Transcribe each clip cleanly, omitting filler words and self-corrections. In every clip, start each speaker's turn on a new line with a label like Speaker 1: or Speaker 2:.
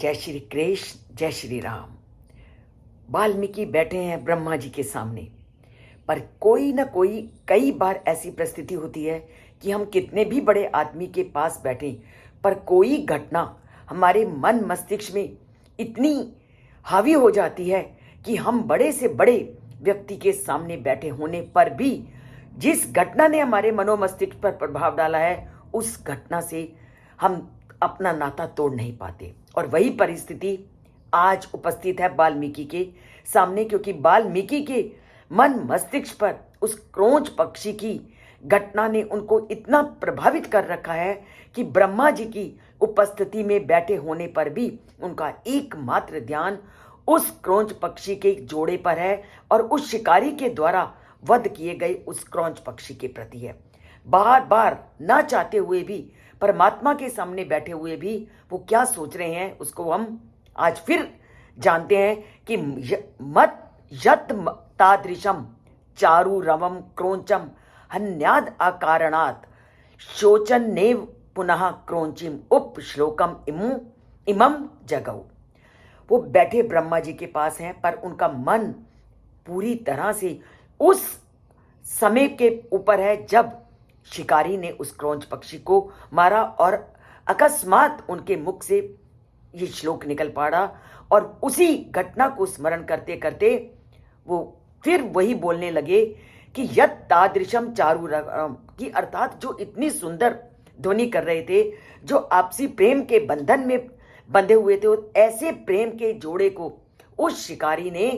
Speaker 1: जय श्री कृष्ण, जय श्री राम। वाल्मीकि बैठे हैं ब्रह्मा जी के सामने, पर कोई ना कोई कई बार ऐसी परिस्थिति होती है कि हम कितने भी बड़े आदमी के पास बैठें, पर कोई घटना हमारे मन मस्तिष्क में इतनी हावी हो जाती है कि हम बड़े से बड़े व्यक्ति के सामने बैठे होने पर भी जिस घटना ने हमारे मनोमस्तिष्क पर प्रभाव डाला है, उस घटना से हम अपना नाता तोड़ नहीं पाते। और वही परिस्थिति आज उपस्थित है वाल्मीकि के सामने, क्योंकि वाल्मीकि के मन मस्तिष्क पर उस क्रोंच पक्षी की घटना ने उनको इतना प्रभावित कर रखा है कि ब्रह्मा जी की उपस्थिति में बैठे होने पर भी उनका एकमात्र ध्यान उस क्रोंच पक्षी के जोड़े पर है और उस शिकारी के द्वारा वध किए गए उस क्रोंच पक्षी के प्रति है। बार बार ना चाहते हुए भी, परमात्मा के सामने बैठे हुए भी वो क्या सोच रहे हैं, उसको हम आज फिर जानते हैं कि मत यत तादृशम चारु रवम क्रोंचम हन्याद अकारणात् शोचन नेव पुनः क्रोंचिम उप श्लोकम इमम जगऊ। वो बैठे ब्रह्मा जी के पास हैं, पर उनका मन पूरी तरह से उस समय के ऊपर है जब शिकारी ने उस क्रोंच पक्षी को मारा और अकस्मात उनके मुख से ये श्लोक निकल पड़ा। और उसी घटना को स्मरण करते करते वो फिर वही बोलने लगे कि यत तादृशम चारु की, अर्थात जो इतनी सुंदर ध्वनि कर रहे थे, जो आपसी प्रेम के बंधन में बंधे हुए थे, ऐसे प्रेम के जोड़े को उस शिकारी ने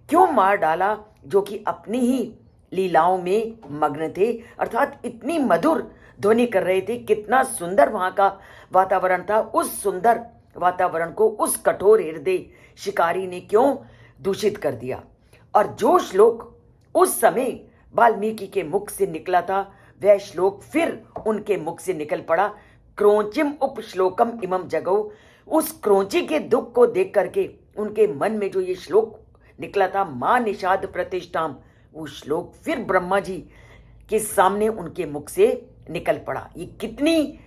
Speaker 1: क्यों मार डाला, जो कि अपनी ही लीलाओं में मग्न थे, अर्थात इतनी मधुर ध्वनि कर रहे थे। कितना सुंदर वहां का वातावरण था, उस सुंदर वातावरण को उस कठोर हृदय शिकारी ने क्यों दूषित कर दिया। और जो श्लोक उस समय वाल्मीकि के मुख से निकला था, वह श्लोक फिर उनके मुख से निकल पड़ा, क्रोंचिम उप श्लोकम इमम जगौ। उस क्रोंची के दुख को देख करके उनके मन में जो ये श्लोक निकला था, मां निषाद प्रतिष्ठाम, वो श्लोक फिर ब्रह्मा जी के सामने उनके मुख से निकल पड़ा। ये कितनी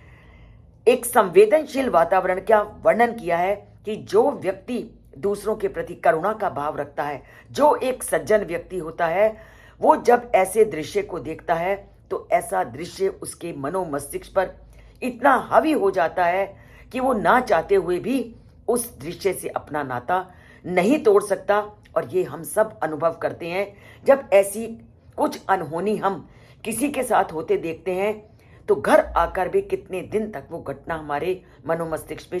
Speaker 1: एक संवेदनशील वातावरण का वर्णन किया है कि जो व्यक्ति दूसरों के प्रति करुणा का भाव रखता है, जो एक सज्जन व्यक्ति होता है, वो जब ऐसे दृश्य को देखता है तो ऐसा दृश्य उसके मनोमस्तिष्क पर इतना हावी हो जाता है कि वो ना चाहते हुए भी उस दृश्य से अपना नाता नहीं तोड़ सकता। और ये हम सब अनुभव करते हैं, जब ऐसी कुछ अनहोनी हम किसी के साथ होते देखते हैं तो घर आकर भी कितने दिन तक वो घटना हमारे मनोमस्तिष्क पे